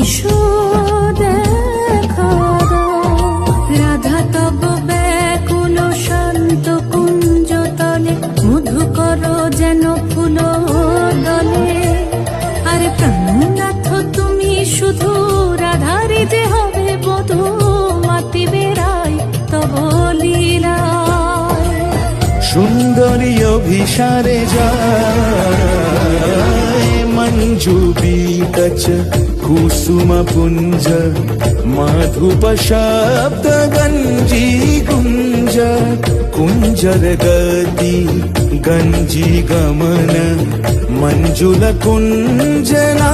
এসো দেখা দাও রাধা তব ব্যাকুল শান্ত কুঞ্জ তলে মধুকর যেন ফুল দলে। আর প্রাণনাথ তুমি শুধু রাধারি যে হবে বধূ মাতি বেড়াই তব লীলা। সুন্দরী অভিসারে যায় মঞ্জু বিকচ কুসুম পুঞ্জ মাধুপ শব্দ গঞ্জি গুঞ্জ কুঞ্জর গতি গঞ্জি গমন মঞ্জুল কুঞ্জনা